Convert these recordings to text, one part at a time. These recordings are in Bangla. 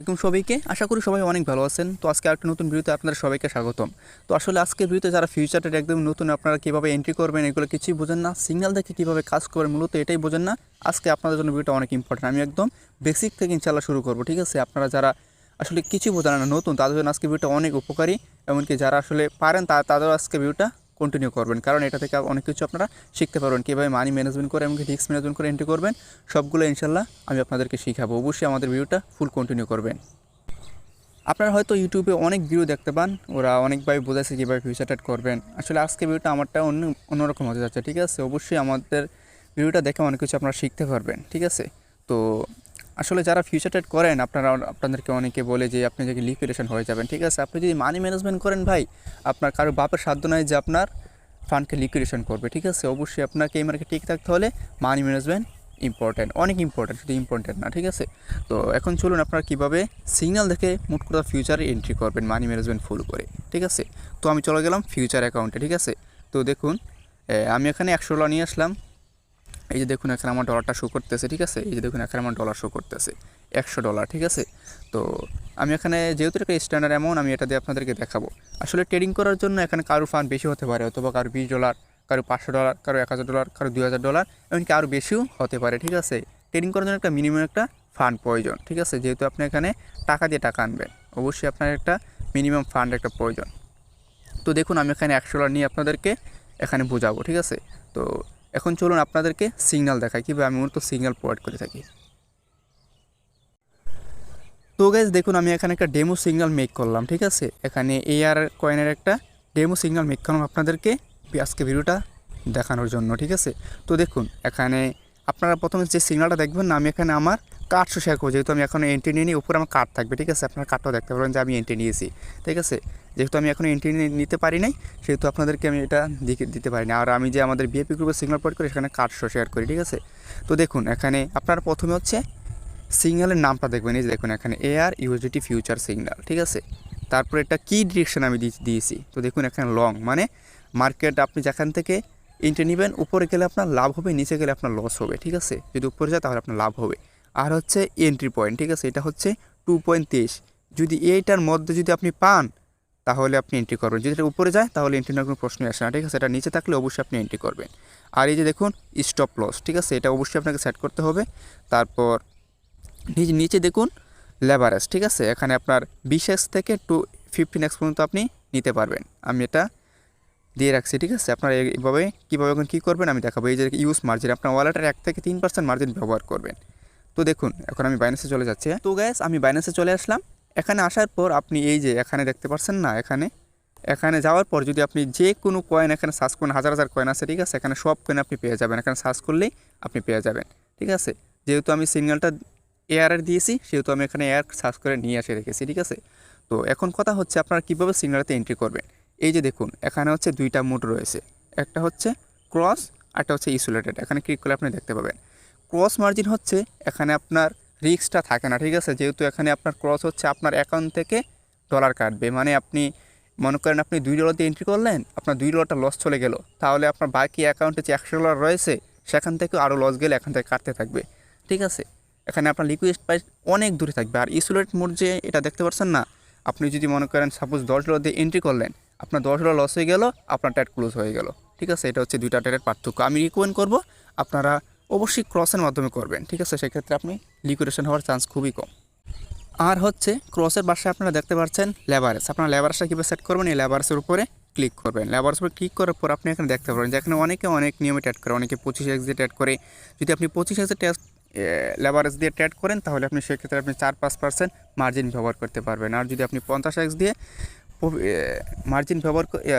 একদম সবাইকে আশা করি সবাই অনেক ভালো আছেন। তো আজকে একটা নতুন ভিডিওতে আপনাদের সবাইকে স্বাগতম। তো আসলে আজকের ভিডিওতে যারা ফিউচার ট্রেড একদম নতুন, আপনারা কীভাবে এন্ট্রি করবেন এগুলো কিছুই বোঝেন না, সিগন্যাল দেখে কীভাবে কাজ করবেন মূলত এটাই বোঝেন না, আজকে আপনাদের জন্য ভিডিওটা অনেক ইম্পর্টেন্ট। আমি একদম বেসিক থেকে ইনশাআল্লাহ শুরু করবো, ঠিক আছে? আপনারা যারা আসলে কিছুই বোঝেন না, নতুন, তাদের জন্য আজকে ভিডিওটা অনেক উপকারী। এমনকি যারা আসলে পারেন তাদেরও আজকে ভিডিওটা কন্টিনিউ করবেন, কারণ এটা থেকে অনেক কিছু আপনারা শিখতে পারবেন, কীভাবে মানি ম্যানেজমেন্ট করে এমনকি রিস্ক ম্যানেজমেন্ট করে এন্ট্রি করবেন। সবগুলো ইনশাআল্লাহ আমি আপনাদেরকে শিখাবো। অবশ্যই আমাদের ভিডিওটা ফুল কন্টিনিউ করবেন। আপনারা হয়তো ইউটিউবে অনেক ভিডিও দেখতে পান, ওরা অনেকভাবে বোঝাচ্ছে কীভাবে ফিউচার ট্রেড করবেন। আসলে আজকে ভিডিওটা আমারটা অন্যরকম হতে যাচ্ছে, ঠিক আছে? অবশ্যই আমাদের ভিডিওটা দেখে অনেক কিছু আপনারা শিখতে পারবেন, ঠিক আছে? তো আসলে যারা ফিউচার ট্রেড করেন, আপনাদেরকে অনেকে বলে যে আপনি যদি লিকুইডেশন হয়ে যাবেন, ঠিক আছে? আপনি যদি মানি ম্যানেজমেন্ট করেন ভাই, আপনার কারো বাপের সাধ্য নয় যে আপনার ফান্ডকে লিকুইডেশন করবে, ঠিক আছে? অবশ্যই আপনাকে এই মার্কেটে টিকে থাকতে হলে মানি ম্যানেজমেন্ট ইম্পর্ট্যান্ট, অনেক ইম্পর্ট্যান্ট, শুধু ইম্পর্ট্যান্ট না, ঠিক আছে? তো এখন চলুন আপনারা কীভাবে সিগন্যাল দেখে মোট কথা ফিউচারে এন্ট্রি করবেন মানি ম্যানেজমেন্ট ফুল করে, ঠিক আছে? তো আমি চলে গেলাম ফিউচার অ্যাকাউন্টে, ঠিক আছে? তো দেখুন, আমি এখানে $100 নিয়ে আসলাম। এই যে দেখুন এখানে আমার ডলারটা শো করতেছে, ঠিক আছে? এই যে দেখুন এখানে আমার ডলার শো করতেছে $100, ঠিক আছে? তো আমি এখানে যেহেতু একটা স্ট্যান্ডার্ড অ্যামাউন্ট, আমি এটা দিয়ে আপনাদেরকে দেখাবো। আসলে ট্রেডিং করার জন্য এখানে কারো ফান্ড বেশি হতে পারে, অথবা কারো $20, কারো $500, কারো $1000, কারো $2000, এমনকি আরও বেশিও হতে পারে, ঠিক আছে? ট্রেডিং করার জন্য একটা মিনিমাম একটা ফান্ড প্রয়োজন, ঠিক আছে? যেহেতু আপনি এখানে টাকা দিয়ে টাকা আনবেন, অবশ্যই আপনার একটা মিনিমাম ফান্ড একটা প্রয়োজন। তো দেখুন আমি এখানে $100 নিয়ে আপনাদেরকে এখানে বোঝাবো, ঠিক আছে? তো এখন চলুন আপনাদেরকে সিগন্যাল দেখাই, কীভাবে আমি মূলত সিগন্যাল প্রোভাইড করে থাকি। তো গাইজ দেখুন আমি এখানে একটা ডেমো সিগন্যাল মেক করলাম, ঠিক আছে? এখানে AR কয়েনের একটা ডেমো সিগন্যাল মেক করলাম আপনাদেরকে আজকে ভিডিওটা দেখানোর জন্য, ঠিক আছে? তো দেখুন এখানে আপনারা প্রথমে যে সিগন্যালটা দেখবেন না, আমি এখানে আমার কার্ড শো শেয়ার করবো, যেহেতু আমি এখন এন্ট্রি নিয়ে নিই, উপরে আমার কার্ড থাকবে, ঠিক আছে? আপনার কার্ডটাও দেখতে পারবেন যে আমি এন্ট্রি নিয়েছি, ঠিক আছে? যেহেতু আমি এখন এন্ট্রি নিতে পারি নাই, সেহেতু আপনাদেরকে আমি এটা দিতে পারি না। আর আমি যে আমাদের VIP গ্রুপের সিগন্যাল প্রোভাইড করি, সেখানে কার্ড শো শেয়ার করি, ঠিক আছে? তো দেখুন এখানে আপনারা প্রথমে হচ্ছে সিগন্যালের নামটা দেখবেন, এই যে দেখুন এখানে AR USDT ফিউচার সিগন্যাল, ঠিক আছে? তারপরে একটা কি ডিরেকশন আমি দিয়েছি। তো দেখুন এখানে লং, মানে মার্কেট আপনি যেখান থেকে এন্ট্রি নেবেন, উপরে গেলে আপনার লাভ হবে, নিচে গেলে আপনার লস হবে, ঠিক আছে? যদি উপরে যায় তাহলে আপনার লাভ হবে। আর হচ্ছে এন্ট্রি পয়েন্ট, ঠিক আছে? এটা হচ্ছে 2.23, যদি এইটার মধ্যে যদি আপনি পান তাহলে আপনি এন্ট্রি করবেন, যদি এটা উপরে যায় তাহলে এন্ট্রি নেওয়ার কোনো প্রশ্নই আসে না, ঠিক আছে? এটা নিচে থাকলে অবশ্যই আপনি এন্ট্রি করবেন। আর এই যে দেখুন স্টপ লস, ঠিক আছে? এটা অবশ্যই আপনাকে সেট করতে হবে। তারপর নিচে দেখুন লেভারেজ, ঠিক আছে? এখানে আপনার 20x থেকে 15x পর্যন্ত আপনি নিতে পারবেন, আমি এটা দিয়ে রাখছি, ঠিক আছে? আপনারা এইভাবে কীভাবে এখন কী করবেন আমি দেখাবো। এই যে ইউজ মার্জিন, আপনার ওয়ালেটের 1 থেকে 3% মার্জিন ব্যবহার করবেন। তো দেখুন এখন আমি বাইন্যান্সে চলে যাচ্ছি। তো গ্যাস আমি বাইন্যান্সে চলে আসলাম। এখানে আসার পর আপনি এই যে এখানে দেখতে পাচ্ছেন না, এখানে যাওয়ার পর যদি আপনি যে কোনো কয়েন এখানে সার্চ করেন, হাজার হাজার কয়েন আছে, ঠিক আছে? এখানে সব কয়েন আপনি পেয়ে যাবেন, এখানে সার্চ করলেই আপনি পেয়ে যাবেন, ঠিক আছে? যেহেতু আমি সিগন্যালটা AR দিয়েছি, সেহেতু আমি এখানে AR সার্চ করে নিয়ে এসে রেখেছি, ঠিক আছে? তো এখন কথা হচ্ছে আপনারা কীভাবে সিগন্যালতে এন্ট্রি করবেন। এই যে দেখুন এখানে হচ্ছে দুইটা মোড রয়েছে, একটা হচ্ছে ক্রস, একটা হচ্ছে ইসোলেটেড। এখানে ক্লিক করলে আপনি দেখতে পাবেন ক্রস মার্জিন হচ্ছে এখানে আপনার রিস্কটা থাকে না, ঠিক আছে? যেহেতু এখানে আপনার ক্রস হচ্ছে আপনার অ্যাকাউন্ট থেকে ডলার কাটবে, মানে আপনি মনে করেন আপনি $2 দিয়ে এন্ট্রি করলেন, আপনার $2 লস চলে গেল, তাহলে আপনার বাকি অ্যাকাউন্টে যে $100 রয়েছে সেখান থেকে আরও লস গেলে এখান থেকে কাটতে থাকবে, ঠিক আছে? এখানে আপনার লিকুইড প্রাইস অনেক দূরে থাকবে। আর ইসোলেট মোড যে এটা দেখতে পাচ্ছেন না, আপনি যদি মনে করেন সাপোজ $10 দিয়ে এন্ট্রি করলেন, আপনার $10 লস হয়ে গেল, আপনার ট্রেড ক্লোজ হয়ে গেল, ঠিক আছে? এটা হচ্ছে দুইটা ট্রেডের পার্থক্য। আমি রিকমেন্ড করব আপনারা অবশ্যই ক্রসের মাধ্যমে করবেন, ঠিক আছে? সেক্ষেত্রে আপনি লিকুইডেশন হওয়ার চান্স খুবই কম। আর হচ্ছে ক্রসের বাসায় আপনারা দেখতে পাচ্ছেন লেভারেজ, আপনার লেভারেজটা কীভাবে সেট করবেন, এই লেভারেজের উপরে ক্লিক করবেন। লেভারেজের উপরে ক্লিক করার পর আপনি এখানে দেখতে পাবেন যে এখানে অনেকে অনেক নিয়মে ট্রেড করে, অনেকে 25x দিয়ে ট্রেড করে। যদি আপনি 25x লেভারেজ দিয়ে ট্রেড করেন তাহলে আপনি সেক্ষেত্রে আপনি 4-5% মার্জিন ব্যবহার করতে পারবেন। আর যদি আপনি 50x দিয়ে মার্জিন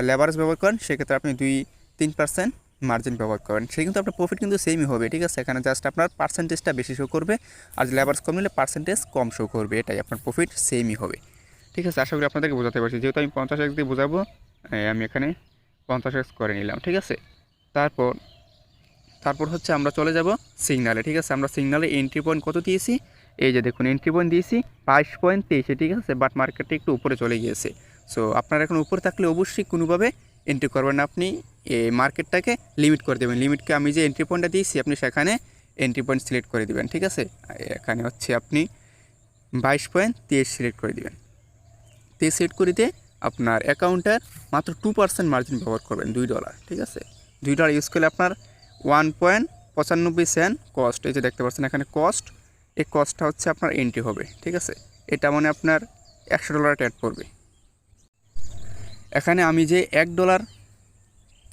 লেভারেজ ব্যবহার করেন, সেক্ষেত্রে আপনি 2-3% মার্জিন ব্যবহার করেন, সে কিন্তু আপনার প্রফিট কিন্তু সেমই হবে, ঠিক আছে? এখানে জাস্ট আপনার পার্সেন্টেজটা বেশি শো করবে, আর লেভারেজ কম নিলে পার্সেন্টেজ কম শো করবে, এটাই আপনার প্রফিট সেমই হবে, ঠিক আছে? আশা করি আপনাদেরকে বোঝাতে পারছি। যেহেতু আমি 50x দিয়ে বোঝাবো, আমি এখানে 50x করে নিলাম, ঠিক আছে? তারপর হচ্ছে আমরা চলে যাব সিগনালে, ঠিক আছে? আমরা সিগনালে এন্ট্রি পয়েন্ট কত দিয়েছি, এই যে দেখুন এন্ট্রি পয়েন্ট দিয়েছি 22.23, ঠিক আছে? বাট মার্কেটটা একটু উপরে চলে গিয়েছে। সো আপনারা এখন উপরে থাকলে অবশ্যই কোনোভাবে এন্ট্রি করবেন না, আপনি এই মার্কেটটাকে লিমিট করে দেবেন। লিমিটকে আমি যে এন্ট্রি পয়েন্টটা দিয়েছি আপনি সেখানে এন্ট্রি পয়েন্ট সিলেক্ট করে দেবেন, ঠিক আছে? এখানে হচ্ছে আপনি 22.23 সিলেক্ট করে দিবেন। 23 সিলেক্ট করে দিয়ে আপনার অ্যাকাউন্টের মাত্র 2% মার্জিন ব্যবহার করবেন, $2, ঠিক আছে। $2 ইউজ করলে আপনার 1.95 কস্ট, এই যে দেখতে পাচ্ছেন এখানে কস্ট, এই কস্টটা হচ্ছে আপনার এন্ট্রি হবে, ঠিক আছে। এটা মানে আপনার $100 অ্যাড পড়বে। এখানে আমি যে $1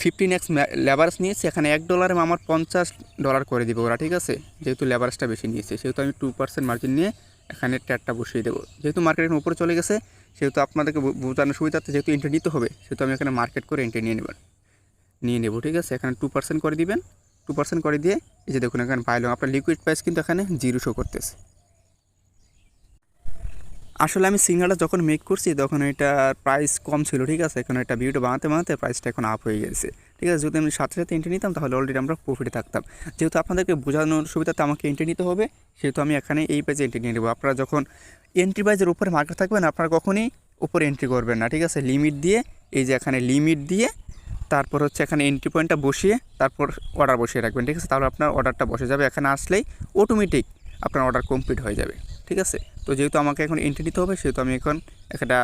15x লেভারেজ নিয়েছি, এখানে $1 আমার $50 করে দেবে ওরা, ঠিক আছে। যেহেতু লেভারেজটা বেশি নিয়েছে সেহেতু আমি 2% মার্জিন নিয়ে এখানে ট্যাটটা বসিয়ে দেবো। যেহেতু মার্কেটের উপরে চলে গেছে সেহেতু আপনাদেরকে বোঝানোর সুবিধার্থে যেহেতু এন্ট্রি নিতে হবে সেহেতু আমি এখানে মার্কেট করে এন্ট্রি নিয়ে নেব, ঠিক আছে। এখানে 2% করে দিবেন। 2% করে দিয়ে এই যে দেখুন এখানে বাইলং আপনার লিকুইড প্রাইস কিন্তু এখানে 0 শো করতেছে। আসলে আমি সিগন্যালটা যখন মেক করছি তখন এটার প্রাইস কম ছিল, ঠিক আছে। এখন এটা ভিডিওটা বানাতে প্রাইসটা এখন আপ হয়ে গেছে, ঠিক আছে। যদি আমি সাথে সাথে এন্ট্রি নিতাম তাহলে অলরেডি আমরা প্রফিটে থাকতাম। যেহেতু আপনাদেরকে বোঝানোর সুবিধাতে আমাকে এন্ট্রি নিতে হবে সেহেতু আমি এখানে এই পেজে এন্ট্রি নিয়ে নেব। আপনারা যখন এন্ট্রি প্রাইজের উপরে মার্কেট থাকবেন আপনারা কখনই উপরে এন্ট্রি করবেন না, ঠিক আছে। লিমিট দিয়ে এই যে এখানে লিমিট দিয়ে তারপর হচ্ছে এখানে এন্ট্রি পয়েন্টটা বসিয়ে তারপর অর্ডার বসিয়ে রাখবেন, ঠিক আছে। তাহলে আপনার অর্ডারটা বসে যাবে, এখানে আসলেই অটোমেটিক আপনার অর্ডার কমপ্লিট হয়ে যাবে, ঠিক আছে। তো যেহেতু আমাকে এখন এন্ট্রি দিতে হবে সেহেতু আমি এখন একটা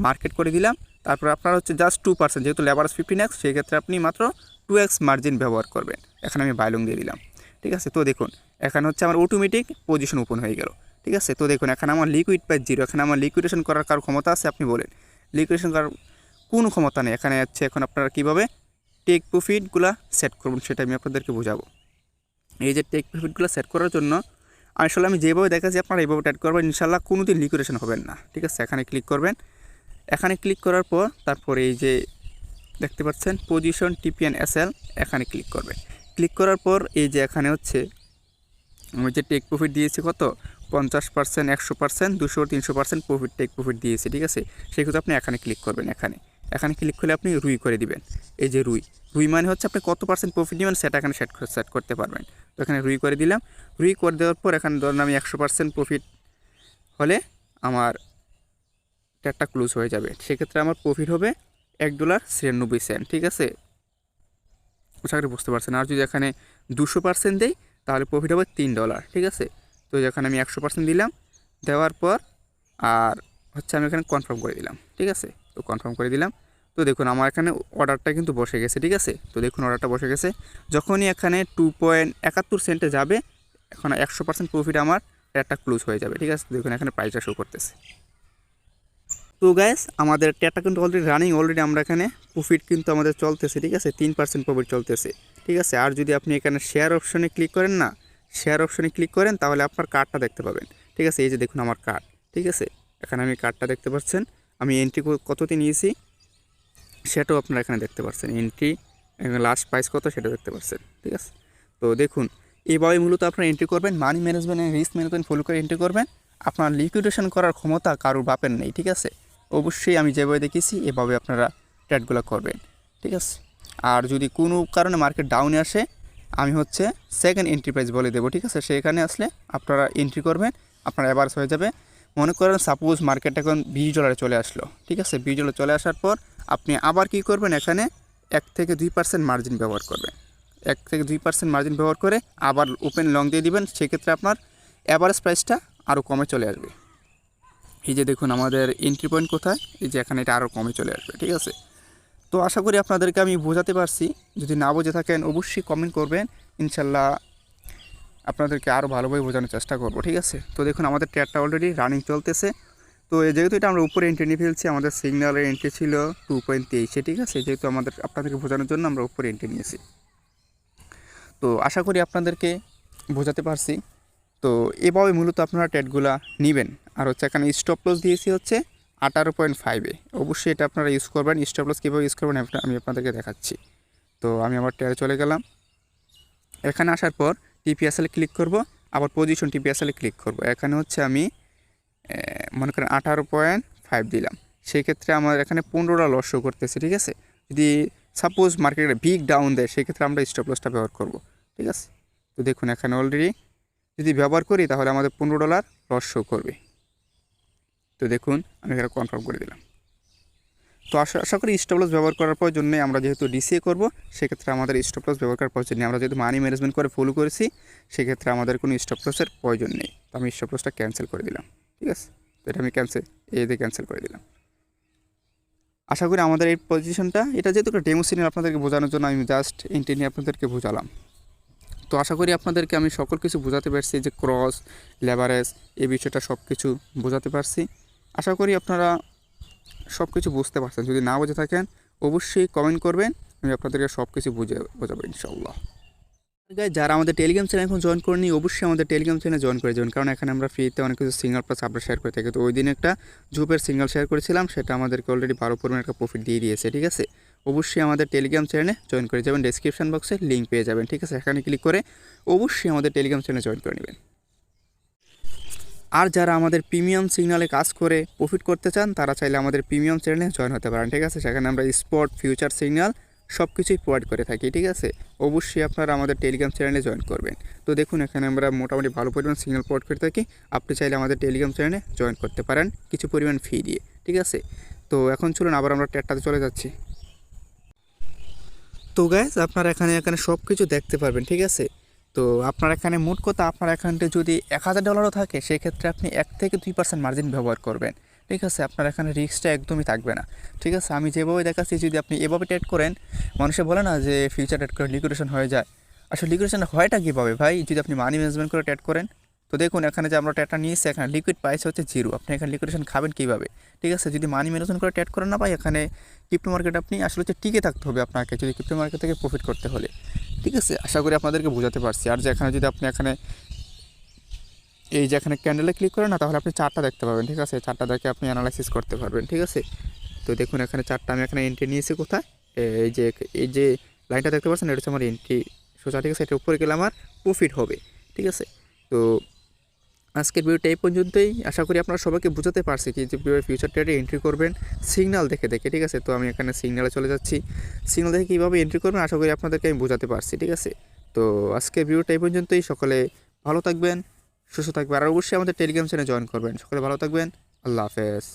মার্কেট করে দিলাম। তারপর আপনার হচ্ছে জাস্ট 2%, যেহেতু লেভারেজ 15x সেই ক্ষেত্রে আপনি মাত্র 2x মার্জিন ব্যবহার করবেন। এখানে আমি বাইলং দিয়ে দিলাম, ঠিক আছে। তো দেখুন এখানে হচ্ছে আমার অটোমেটিক পজিশন ওপেন হয়ে গেল, ঠিক আছে। তো দেখুন এখানে আমার লিকুইড প্রাইস 0, এখানে আমার লিকুইডেশন করার কারো ক্ষমতা আছে আপনি বলেন? লিকুইডেশন করার কোনো ক্ষমতা নেই। এখানে হচ্ছে এখন আপনারা কীভাবে টেক প্রফিটগুলো সেট করবেন সেটা আমি আপনাদেরকে বোঝাবো। এই যে টেক প্রফিটগুলো সেট করার জন্য আসলে আমি যেভাবে দেখাচ্ছি আপনারা এইভাবে অ্যাড করবেন, ইনশাল্লাহ কোনোদিন লিকুইডেশন হবেন না, ঠিক আছে। এখানে ক্লিক করবেন। এখানে ক্লিক করার পর তারপরে এই যে দেখতে পাচ্ছেন পজিশন TPN/SL, এখানে ক্লিক করবেন। ক্লিক করার পর এই যে এখানে হচ্ছে আমি যে টেক প্রফিট দিয়েছি কত 50%, 100%, 200, 300% প্রফিট টেক প্রফিট দিয়েছি, ঠিক আছে। সেক্ষেত্রে আপনি এখানে ক্লিক করবেন। এখানে ক্লিক করলে আপনি রুই করে দিবেন। এই যে রুই মানে হচ্ছে আপনি কত % প্রফিট নেবেন সেটা এখানে সেট করতে পারবেন। তো এখানে রুই করে দিলাম। রুই করে দেওয়ার পর এখানে ধরুন আমি 100% প্রফিট হলে আমার ট্যাটটা ক্লোজ হয়ে যাবে। সেক্ষেত্রে আমার প্রফিট হবে $1.96, ঠিক আছে। আশা করি বুঝতে পারছেন। আর যদি এখানে 200% দেই তাহলে প্রফিট হবে $3, ঠিক আছে। তো এখানে আমি 100% দিলাম, দেওয়ার পর আর হচ্ছে আমি এখানে কনফার্ম করে দিলাম, ঠিক আছে। তো কনফার্ম করে দিলাম। তো দেখুন আমার এখানে অর্ডারটা কিন্তু বসে গেছে, ঠিক আছে। তো দেখুন অর্ডারটা বসে গেছে। যখনই এখানে 2.71 সেন্টে যাবে এখন 100% প্রফিট আমার ট্যাটটা ক্লোজ হয়ে যাবে, ঠিক আছে। দেখুন এখানে প্রাইসটা শো করতেছে। তো গাইস আমাদের ট্যাটটা কিন্তু অলরেডি আমরা এখানে প্রফিট কিন্তু আমাদের চলতেছে, ঠিক আছে। 3% প্রফিট চলতেছে, ঠিক আছে। আর যদি আপনি এখানে শেয়ার অপশনে ক্লিক করেন না, শেয়ার অপশনে ক্লিক করেন তাহলে আপনার কার্ডটা দেখতে পাবেন, ঠিক আছে। এই যে দেখুন আমার কার্ড, ঠিক আছে। এখানে আমি কার্ডটা দেখতে পাচ্ছেন, আমি এন্ট্রি কততে নিয়েছি সেটাও আপনারা এখানে দেখতে পাচ্ছেন। এন্ট্রি লাস্ট প্রাইস কত সেটা দেখতে পাচ্ছেন, ঠিক আছে। তো দেখুন এইভাবে মূলত আপনারা এন্ট্রি করবেন, money management and risk management follow করে এন্ট্রি করবেন। আপনার লিকুইডেশন করার ক্ষমতা কারোর বাপের নেই, ঠিক আছে। অবশ্যই আমি যেভাবে দেখেছি এভাবে আপনারা ট্রেডগুলো করবেন, ঠিক আছে। আর যদি কোনো কারণে মার্কেট ডাউনে আসে আমি হচ্ছে সেকেন্ড এন্ট্রি প্রাইস বলে দেবো, ঠিক আছে। সেখানে আসলে আপনারা এন্ট্রি করবেন, আপনার অ্যাভারেজ হয়ে যাবে। মনে করেন সাপোজ মার্কেট এখন $20 চলে আসলো, ঠিক আছে। $20 চলে আসার পর আপনি আবার কি করবেন, এখানে 1 থেকে 2% মার্জিন ব্যবহার করবেন। 1 থেকে 2% মার্জিন ব্যবহার করে আবার ওপেন লং দিয়ে দিবেন। সেক্ষেত্রে আপনার অ্যাভারেজ প্রাইসটা আরও কমে চলে আসবে। এই যে দেখুন আমাদের এন্ট্রি পয়েন্ট কোথায়, এই যে এখানে এটা আরও কমে চলে আসবে, ঠিক আছে। তো আশা করি আপনাদেরকে আমি বোঝাতে পারছি। যদি না বুঝে থাকেন অবশ্যই কমেন্ট করবেন, ইনশাল্লাহ আপনাদেরকে আরও ভালোভাবে বোঝানোর চেষ্টা করব, ঠিক আছে। তো দেখুন আমাদের ট্রেডটা অলরেডি রানিং চলতেছে। তো যেহেতু এটা আমরা উপরে এন্ট্রি নিয়ে ফেলছি, আমাদের সিগন্যালের এন্ট্রি ছিল 2.23, ঠিক আছে। যেহেতু আপনাদেরকে বোঝানোর জন্য আমরা উপরে এন্ট্রি নিয়েছি। তো আশা করি আপনাদেরকে বোঝাতে পারছি। তো এভাবে মূলত আপনারা ট্রেডগুলা নেবেন। আর হচ্ছে এখানে স্টপ লস দিয়েছি হচ্ছে 18.5-এ। অবশ্যই এটা আপনারা ইউজ করবেন। স্টপ লস কীভাবে ইউজ করবেন আমি আপনাদেরকে দেখাচ্ছি। তো আমি আমার ট্রেডে চলে গেলাম। এখানে আসার পর TPSL ক্লিক করব, আবার পজিশন TPSL ক্লিক করব। এখানে হচ্ছে আমি মনে করেন 18.5 দিলাম। সেই ক্ষেত্রে আমার এখানে $15 লস শো করতেছে, ঠিক আছে। যদি সাপোজ মার্কেটে বিগ ডাউন দেয় সেক্ষেত্রে আমরা স্টপ লসটা ব্যবহার করব, ঠিক আছে। তো দেখুন এখানে অলরেডি যদি ব্যবহার করি তাহলে আমাদের $15 লস শো করবে। তো দেখুন আমি এখানে কনফার্ম করে দিলাম। তো আশা করি স্টপ লস ব্যবহার করার প্রয়োজনে আমরা যেহেতু DCA করব সেক্ষেত্রে আমাদের স্টপ লস ব্যবহার করার প্রয়োজন নেই। আমরা যেহেতু মানি ম্যানেজমেন্ট করে ফলো করেছি সেক্ষেত্রে আমাদের কোনো স্টপ লসের প্রয়োজন নেই। তো আমি স্টপ লসটা ক্যান্সেল করে দিলাম। ঠিক আছে, তো এটা আমি ক্যান্সেল করে দিলাম। আশা করি আমাদের এই পজিশনটা, এটা যেহেতু একটা ডেমো সিগন্যাল আপনাদেরকে বোঝানোর জন্য আমি জাস্ট এন্ট্রি নিয়ে আপনাদেরকে বোঝালাম। তো আশা করি আপনাদেরকে আমি সকল কিছু বোঝাতে পারছি, যে ক্রস, লেভারেজ, এই বিষয়টা সব কিছু বোঝাতে পারছি। আশা করি আপনারা সব কিছু বুঝতে পারছেন। যদি না বুঝে থাকেন অবশ্যই কমেন্ট করবেন, আমি আপনাদেরকে সব কিছু বোঝাবো ইনশাআল্লাহ। গাইস, যারা আমাদের টেলিগ্রাম চ্যানেল এখন জয়েন করেনি অবশ্যই আমাদের টেলিগ্রাম চ্যানেলে জয়েন করে যাবেন, কারণ এখানে আমরা ফ্রিতে অনেক কিছু সিঙ্গেল প্লাস আপডেট শেয়ার করে থাকি। তো ওই দিন একটা জুপের সিঙ্গেল শেয়ার করেছিলাম, সেটা আমাদেরকে অলরেডি 12 পরিমাণ একটা প্রফিট দিয়ে দিয়েছে। ঠিক আছে, অবশ্যই আমাদের টেলিগ্রাম চ্যানেলে জয়েন করে যাবেন, ডেসক্রিপশন বক্সে লিঙ্ক পেয়ে যাবেন। ঠিক আছে, এখানে ক্লিক করে অবশ্যই আমাদের টেলিগ্রাম চ্যানেলে জয়েন করে নেবেন। আর যারা আমাদের প্রিমিয়াম সিগনালে কাজ করে প্রফিট করতে চান তারা চাইলে আমাদের প্রিমিয়াম চ্যানেলে জয়েন হতে পারেন। ঠিক আছে, সেখানে আমরা স্পট, ফিউচার সিগন্যাল সব কিছুই প্রোভাইড করে থাকি। ঠিক আছে, অবশ্যই আপনারা আমাদের টেলিগ্রাম চ্যানেলে জয়েন করবেন। তো দেখুন এখানে আমরা মোটামুটি ভালো পরিমাণ সিগন্যাল প্রোভাইড করে থাকি। আপনি চাইলে আমাদের টেলিগ্রাম চ্যানেলে জয়েন করতে পারেন কিছু পরিমাণ ফি দিয়ে। ঠিক আছে, তো এখন চলুন আবার আমরা ট্রেডটাতে চলে যাচ্ছি। তো গাইস, আপনারা এখানে সব কিছু দেখতে পারবেন। ঠিক আছে, তো আপনার এখানে মোট কথা আপনার অ্যাকাউন্টে যদি $1000 থাকে সেক্ষেত্রে আপনি 1 থেকে 2% মার্জিন ব্যবহার করবেন। ঠিক আছে, আপনার এখানে রিস্কটা একদমই থাকবে না। ঠিক আছে, আমি যেভাবে দেখাচ্ছি যদি আপনি এভাবে ট্রেড করেন, মানুষে বলে না যে ফিউচার ট্রেড করে লিকুইডেশন হয়ে যায়, আসলে লিকুইডেশন হয়টা কীভাবে ভাই, যদি আপনি মানি ম্যানেজমেন্ট করে ট্রেড করেন। তো দেখুন এখানে যে আমরা ট্রেডটা নিয়েছি, এখানে লিকুইড প্রাইস হচ্ছে 0, আপনি এখানে লিকুইডেশন খাবেন কীভাবে? ঠিক আছে, যদি মানি ম্যানেজমেন্ট করে ট্রেড করেন না ভাই, এখানে ক্রিপ্টো মার্কেট আপনি আসলে হচ্ছে টিকে থাকতে হবে আপনাকে, যদি ক্রিপ্টো মার্কেট থেকে প্রফিট করতে হলে। ঠিক আছে, আশা করি আপনাদেরকে বোঝাতে পারছি। আর যে এখানে যদি আপনি এখানে এই যে এখানে ক্যান্ডেলে ক্লিক করেন না, তাহলে আপনি চারটা দেখতে পাবেন। ঠিক আছে, চারটা দেখে আপনি অ্যানালাইসিস করতে পারবেন। ঠিক আছে, তো দেখুন এখানে চারটা আমি এখানে এন্ট্রি নিয়েছি কোথায়, এই যে লাইনটা দেখতে পাচ্ছেন, এটা হচ্ছে আমার এন্ট্রি সোজা। ঠিক আছে, এটা উপরে গেলে আমার প্রফিট হবে। ঠিক আছে, তো আজকের ভিডিওটা এই পর্যন্তই। আশা করি আপনারা সবাইকে বোঝাতে পারছি কি যে ফিউচার ট্রেডে এন্ট্রি করবেন সিগন্যাল দেখে। ঠিক আছে, তো আমি এখানে সিগন্যালে চলে যাচ্ছি। সিগন্যাল দেখে কীভাবে এন্ট্রি করবেন আশা করি আপনাদেরকে আমি বোঝাতে পারছি। ঠিক আছে, তো আজকের ভিডিওটা এই পর্যন্তই। সকলে ভালো থাকবেন, সুস্থ থাকবেন, আর অবশ্যই আমাদের টেলিগ্রাম চ্যানেলে জয়েন করবেন। সকলে ভালো থাকবেন, আল্লাহ হাফেজ।